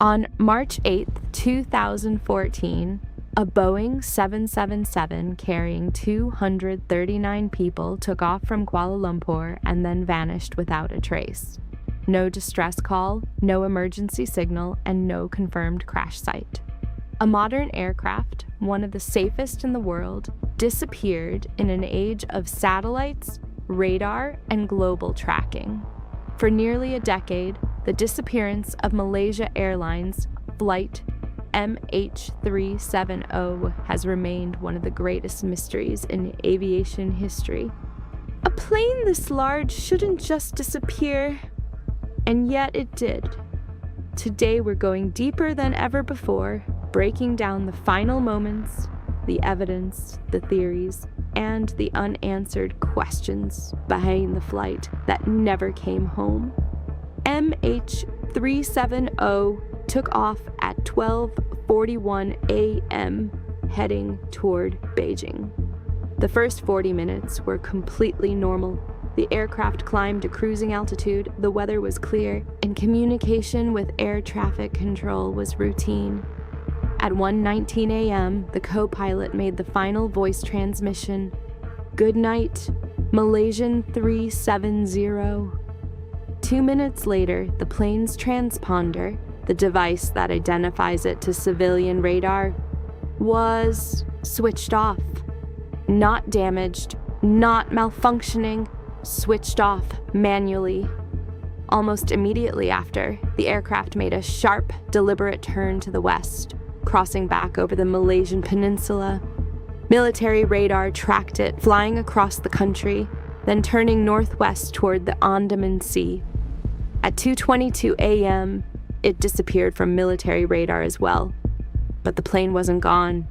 On March 8, 2014, a Boeing 777 carrying 239 people took off from Kuala Lumpur and then vanished without a trace. No distress call, no emergency signal, and no confirmed crash site. A modern aircraft, one of the safest in the world, disappeared in an age of satellites, radar, and global tracking. For nearly a decade, the disappearance of Malaysia Airlines Flight MH370 has remained one of the greatest mysteries in aviation history. A plane this large shouldn't just disappear, and yet it did. Today we're going deeper than ever before, breaking down the final moments, the evidence, the theories, and the unanswered questions behind the flight that never came home. MH370 took off at 12:41 a.m., heading toward Beijing. The first 40 minutes were completely normal. The aircraft climbed to cruising altitude, the weather was clear, and communication with air traffic control was routine. At 1:19 a.m., the co-pilot made the final voice transmission. "Good night, Malaysian 370. 2 minutes later, the plane's transponder, the device that identifies it to civilian radar, was switched off. Not damaged, not malfunctioning, switched off manually. Almost immediately after, the aircraft made a sharp, deliberate turn to the west, crossing back over the Malaysian peninsula. Military radar tracked it, flying across the country, then turning northwest toward the Andaman Sea. At 2:22 a.m., it disappeared from military radar as well. But the plane wasn't gone.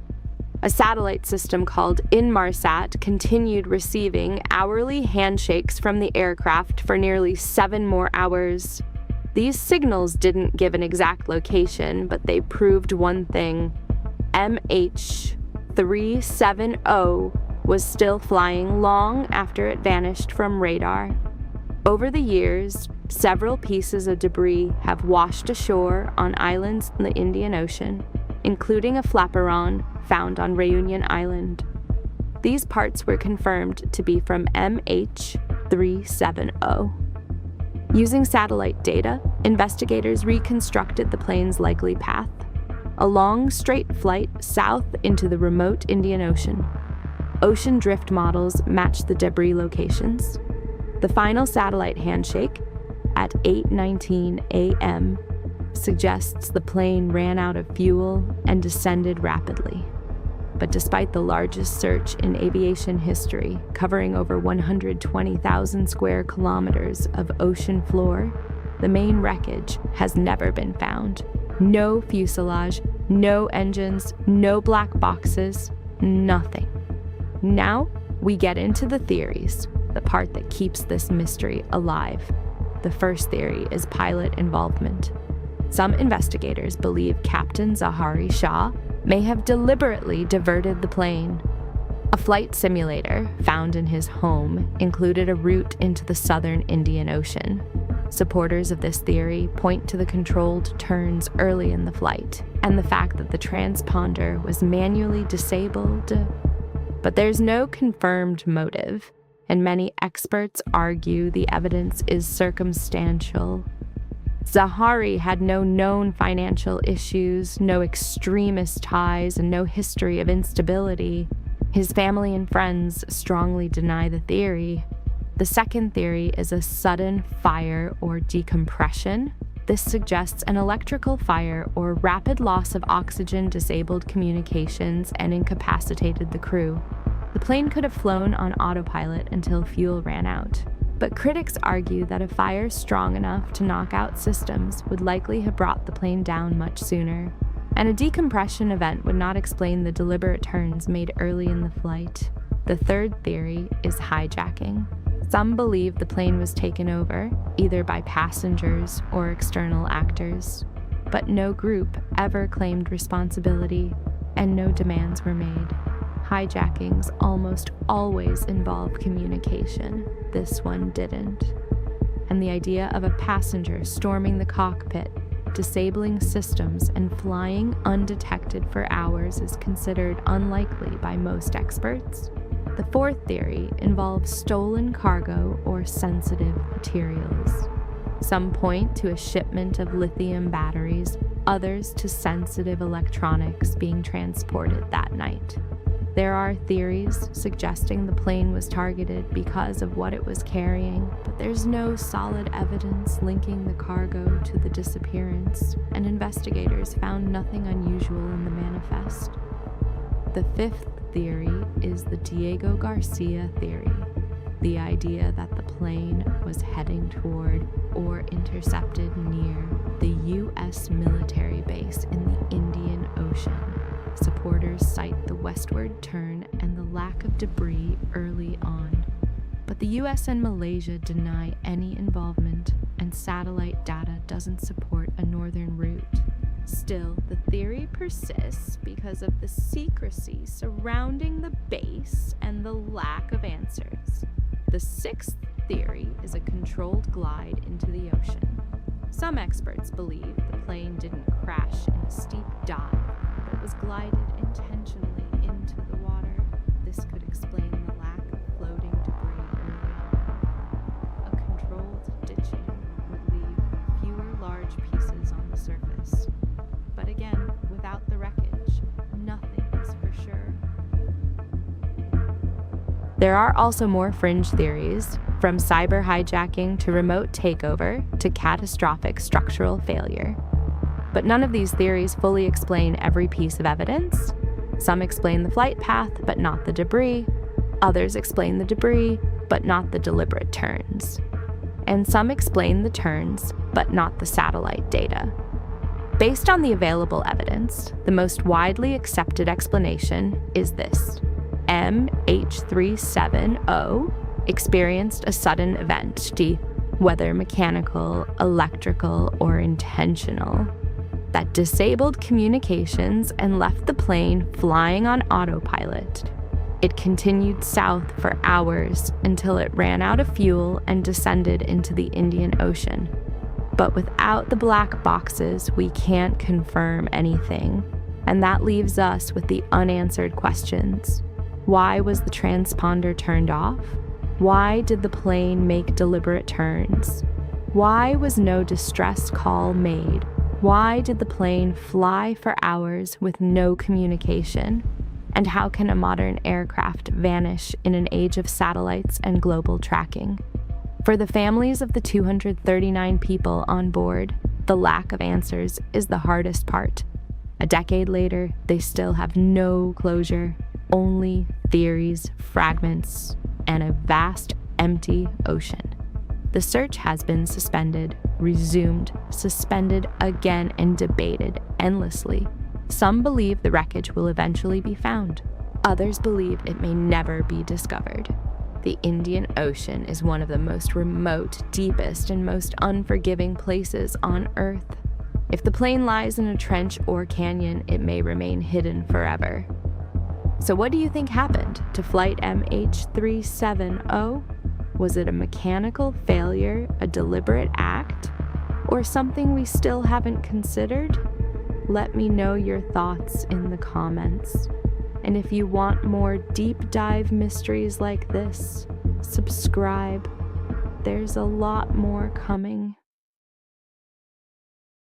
A satellite system called Inmarsat continued receiving hourly handshakes from the aircraft for nearly 7 more hours. These signals didn't give an exact location, but they proved one thing. MH370 was still flying long after it vanished from radar. Over the years, several pieces of debris have washed ashore on islands in the Indian Ocean, including a flaperon found on Reunion Island. These parts were confirmed to be from MH370. Using satellite data, investigators reconstructed the plane's likely path, a long, straight flight south into the remote Indian Ocean. Ocean drift models matched the debris locations. The final satellite handshake, at 8:19 a.m., suggests the plane ran out of fuel and descended rapidly. But despite the largest search in aviation history, covering over 120,000 square kilometers of ocean floor, the main wreckage has never been found. No fuselage, no engines, no black boxes, nothing. Now, we get into the theories, the part that keeps this mystery alive. The first theory is pilot involvement. Some investigators believe Captain Zahari Shah may have deliberately diverted the plane. A flight simulator found in his home included a route into the southern Indian Ocean. Supporters of this theory point to the controlled turns early in the flight and the fact that the transponder was manually disabled. But there's no confirmed motive, and many experts argue the evidence is circumstantial. Zahari had no known financial issues, no extremist ties, and no history of instability. His family and friends strongly deny the theory. The second theory is a sudden fire or decompression. This suggests an electrical fire or rapid loss of oxygen disabled communications and incapacitated the crew. The plane could have flown on autopilot until fuel ran out. But critics argue that a fire strong enough to knock out systems would likely have brought the plane down much sooner. And a decompression event would not explain the deliberate turns made early in the flight. The third theory is hijacking. Some believe the plane was taken over, either by passengers or external actors. But no group ever claimed responsibility, and no demands were made. Hijackings almost always involve communication. This one didn't. And the idea of a passenger storming the cockpit, disabling systems and flying undetected for hours is considered unlikely by most experts. The fourth theory involves stolen cargo or sensitive materials. Some point to a shipment of lithium batteries, others to sensitive electronics being transported that night. There are theories suggesting the plane was targeted because of what it was carrying, but there's no solid evidence linking the cargo to the disappearance, and investigators found nothing unusual in the manifest. The fifth theory is the Diego Garcia theory, the idea that the plane was heading toward or intercepted near the U.S. military base in the Indian Ocean. Supporters cite the westward turn and the lack of debris early on, but the U.S. and Malaysia deny any involvement, and satellite data doesn't support a northern route. Still, the theory persists because of the secrecy surrounding the base and the lack of answers. The sixth theory is a controlled glide into the ocean. Some experts believe the plane didn't crash in a steep dive, but was glided intentionally into the water. This could explain the lack of floating debris early on. A controlled ditching would leave fewer large pieces on the surface. But again, without the wreckage, nothing is for sure. There are also more fringe theories, from cyber hijacking to remote takeover to catastrophic structural failure. But none of these theories fully explain every piece of evidence. Some explain the flight path, but not the debris. Others explain the debris, but not the deliberate turns. And some explain the turns, but not the satellite data. Based on the available evidence, the most widely accepted explanation is this: MH370 experienced a sudden event, whether mechanical, electrical, or intentional, that disabled communications and left the plane flying on autopilot. It continued south for hours until it ran out of fuel and descended into the Indian Ocean. But without the black boxes, we can't confirm anything, and that leaves us with the unanswered questions. Why was the transponder turned off? Why did the plane make deliberate turns? Why was no distress call made? Why did the plane fly for hours with no communication? And how can a modern aircraft vanish in an age of satellites and global tracking? For the families of the 239 people on board, the lack of answers is the hardest part. A decade later, they still have no closure, only theories, fragments, and a vast, empty ocean. The search has been suspended, resumed, suspended again, and debated endlessly. Some believe the wreckage will eventually be found. Others believe it may never be discovered. The Indian Ocean is one of the most remote, deepest, and most unforgiving places on Earth. If the plane lies in a trench or canyon, it may remain hidden forever. So what do you think happened to Flight MH370? Was it a mechanical failure, a deliberate act, or something we still haven't considered? Let me know your thoughts in the comments. And if you want more deep dive mysteries like this, subscribe. There's a lot more coming.